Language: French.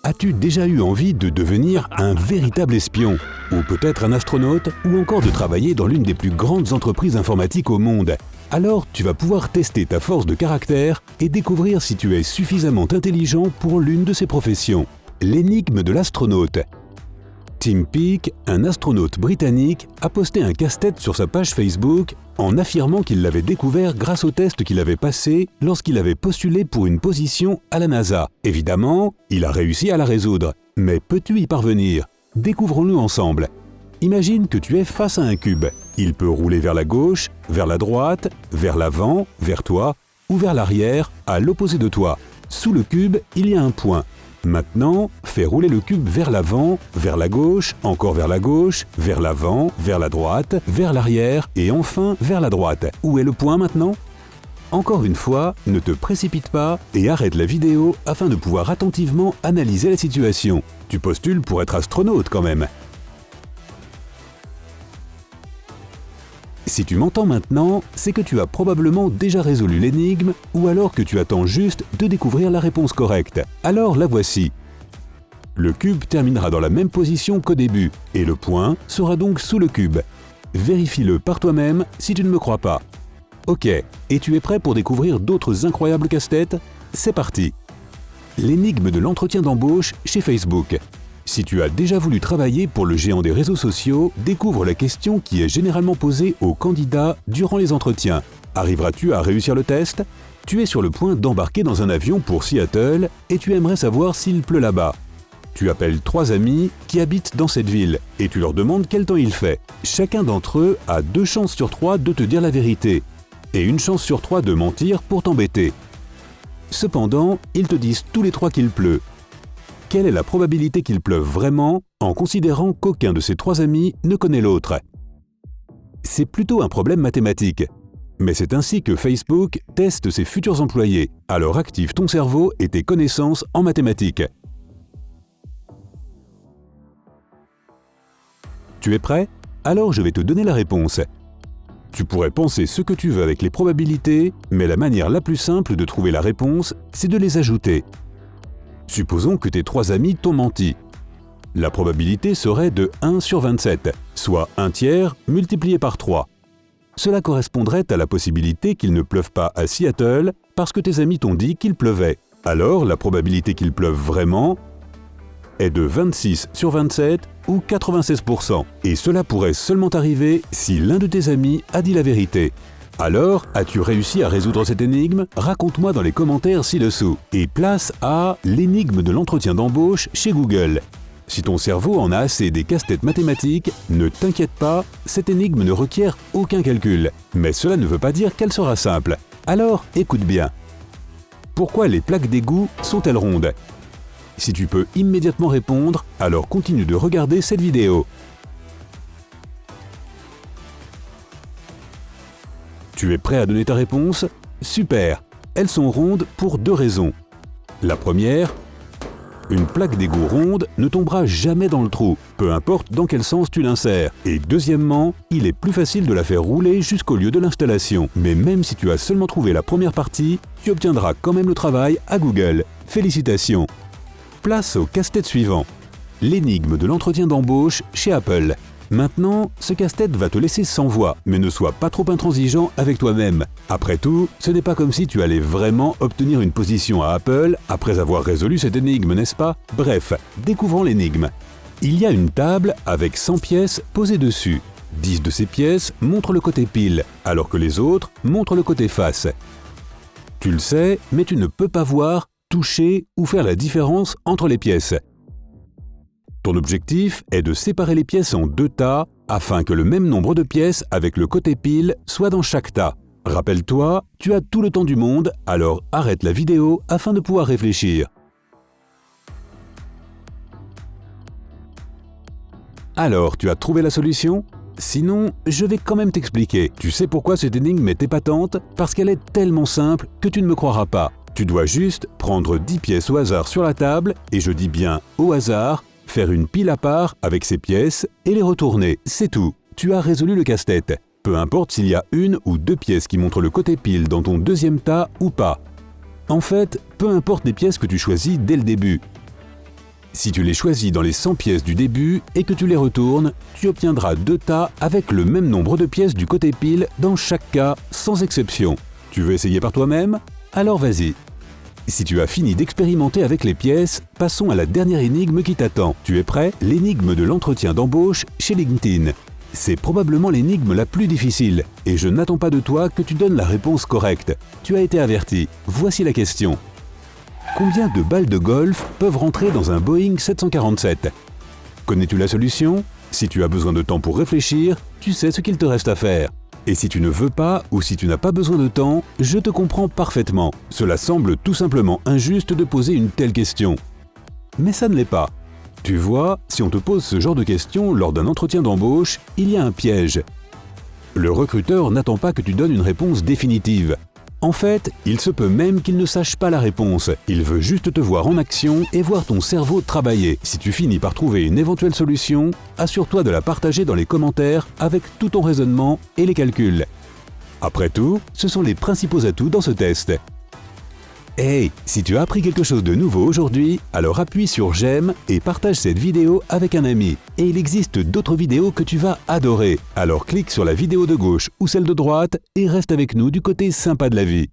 As-tu déjà eu envie de devenir un véritable espion, ou peut-être un astronaute, ou encore de travailler dans l'une des plus grandes entreprises informatiques au monde? Alors tu vas pouvoir tester ta force de caractère et découvrir si tu es suffisamment intelligent pour l'une de ces professions. L'énigme de l'astronaute. Tim Peake, un astronaute britannique, a posté un casse-tête sur sa page Facebook en affirmant qu'il l'avait découvert grâce au test qu'il avait passé lorsqu'il avait postulé pour une position à la NASA. Évidemment, il a réussi à la résoudre. Mais peux-tu y parvenir? Découvrons-le ensemble. Imagine que tu es face à un cube. Il peut rouler vers la gauche, vers la droite, vers l'avant, vers toi, ou vers l'arrière, à l'opposé de toi. Sous le cube, il y a un point. Maintenant, fais rouler le cube vers l'avant, vers la gauche, encore vers la gauche, vers l'avant, vers la droite, vers l'arrière et enfin vers la droite. Où est le point maintenant? Encore une fois, ne te précipite pas et arrête la vidéo afin de pouvoir attentivement analyser la situation. Tu postules pour être astronaute quand même. Si tu m'entends maintenant, c'est que tu as probablement déjà résolu l'énigme ou alors que tu attends juste de découvrir la réponse correcte. Alors la voici. Le cube terminera dans la même position qu'au début et le point sera donc sous le cube. Vérifie-le par toi-même si tu ne me crois pas. Ok, et tu es prêt pour découvrir d'autres incroyables casse-têtes? C'est parti! L'énigme de l'entretien d'embauche chez Facebook. Si tu as déjà voulu travailler pour le géant des réseaux sociaux, découvre la question qui est généralement posée aux candidats durant les entretiens. Arriveras-tu à réussir le test? Tu es sur le point d'embarquer dans un avion pour Seattle et tu aimerais savoir s'il pleut là-bas. Tu appelles 3 amis qui habitent dans cette ville et tu leur demandes quel temps il fait. Chacun d'entre eux a 2 chances sur 3 de te dire la vérité et 1 chance sur 3 de mentir pour t'embêter. Cependant, ils te disent tous les 3 qu'il pleut. Quelle est la probabilité qu'il pleuve vraiment en considérant qu'aucun de ces 3 amis ne connaît l'autre? C'est plutôt un problème mathématique. Mais c'est ainsi que Facebook teste ses futurs employés. Alors active ton cerveau et tes connaissances en mathématiques. Tu es prêt? Alors je vais te donner la réponse. Tu pourrais penser ce que tu veux avec les probabilités, mais la manière la plus simple de trouver la réponse, c'est de les ajouter. Supposons que tes 3 amis t'ont menti. La probabilité serait de 1 sur 27, soit 1 tiers multiplié par 3. Cela correspondrait à la possibilité qu'il ne pleuve pas à Seattle parce que tes amis t'ont dit qu'il pleuvait. Alors la probabilité qu'il pleuve vraiment est de 26 sur 27 ou 96%. Et cela pourrait seulement arriver si l'un de tes amis a dit la vérité. Alors, as-tu réussi à résoudre cette énigme? Raconte-moi dans les commentaires ci-dessous. Et place à l'énigme de l'entretien d'embauche chez Google. Si ton cerveau en a assez des casse-têtes mathématiques, ne t'inquiète pas, cette énigme ne requiert aucun calcul. Mais cela ne veut pas dire qu'elle sera simple. Alors, écoute bien. Pourquoi les plaques d'égout sont-elles rondes? Si tu peux immédiatement répondre, alors continue de regarder cette vidéo. Tu es prêt à donner ta réponse? Super! Elles sont rondes pour 2 raisons. La première, une plaque d'égout ronde ne tombera jamais dans le trou, peu importe dans quel sens tu l'insères. Et deuxièmement, il est plus facile de la faire rouler jusqu'au lieu de l'installation. Mais même si tu as seulement trouvé la première partie, tu obtiendras quand même le travail à Google. Félicitations! Place au casse-tête suivant. L'énigme de l'entretien d'embauche chez Apple. Maintenant, ce casse-tête va te laisser sans voix, mais ne sois pas trop intransigeant avec toi-même. Après tout, ce n'est pas comme si tu allais vraiment obtenir une position à Apple après avoir résolu cette énigme, n'est-ce pas? Bref, découvrons l'énigme. Il y a une table avec 100 pièces posées dessus. 10 de ces pièces montrent le côté pile, alors que les autres montrent le côté face. Tu le sais, mais tu ne peux pas voir, toucher ou faire la différence entre les pièces. Ton objectif est de séparer les pièces en 2 tas afin que le même nombre de pièces avec le côté pile soit dans chaque tas. Rappelle-toi, tu as tout le temps du monde, alors arrête la vidéo afin de pouvoir réfléchir. Alors, tu as trouvé la solution? Sinon, je vais quand même t'expliquer. Tu sais pourquoi cette énigme est épatante? Parce qu'elle est tellement simple que tu ne me croiras pas. Tu dois juste prendre 10 pièces au hasard sur la table, et je dis bien au hasard, faire une pile à part avec ces pièces et les retourner, c'est tout. Tu as résolu le casse-tête. Peu importe s'il y a 1 ou 2 pièces qui montrent le côté pile dans ton deuxième tas ou pas. En fait, peu importe les pièces que tu choisis dès le début. Si tu les choisis dans les 100 pièces du début et que tu les retournes, tu obtiendras 2 tas avec le même nombre de pièces du côté pile dans chaque cas, sans exception. Tu veux essayer par toi-même? Alors vas-y. Si tu as fini d'expérimenter avec les pièces, passons à la dernière énigme qui t'attend. Tu es prêt? L'énigme de l'entretien d'embauche chez LinkedIn. C'est probablement l'énigme la plus difficile et je n'attends pas de toi que tu donnes la réponse correcte. Tu as été averti. Voici la question. Combien de balles de golf peuvent rentrer dans un Boeing 747? Connais-tu la solution? Si tu as besoin de temps pour réfléchir, tu sais ce qu'il te reste à faire. Et si tu ne veux pas ou si tu n'as pas besoin de temps, je te comprends parfaitement. Cela semble tout simplement injuste de poser une telle question. Mais ça ne l'est pas. Tu vois, si on te pose ce genre de questions lors d'un entretien d'embauche, il y a un piège. Le recruteur n'attend pas que tu donnes une réponse définitive. En fait, il se peut même qu'il ne sache pas la réponse. Il veut juste te voir en action et voir ton cerveau travailler. Si tu finis par trouver une éventuelle solution, assure-toi de la partager dans les commentaires avec tout ton raisonnement et les calculs. Après tout, ce sont les principaux atouts dans ce test. Hey, si tu as appris quelque chose de nouveau aujourd'hui, alors appuie sur j'aime et partage cette vidéo avec un ami. Et il existe d'autres vidéos que tu vas adorer. Alors clique sur la vidéo de gauche ou celle de droite et reste avec nous du côté sympa de la vie.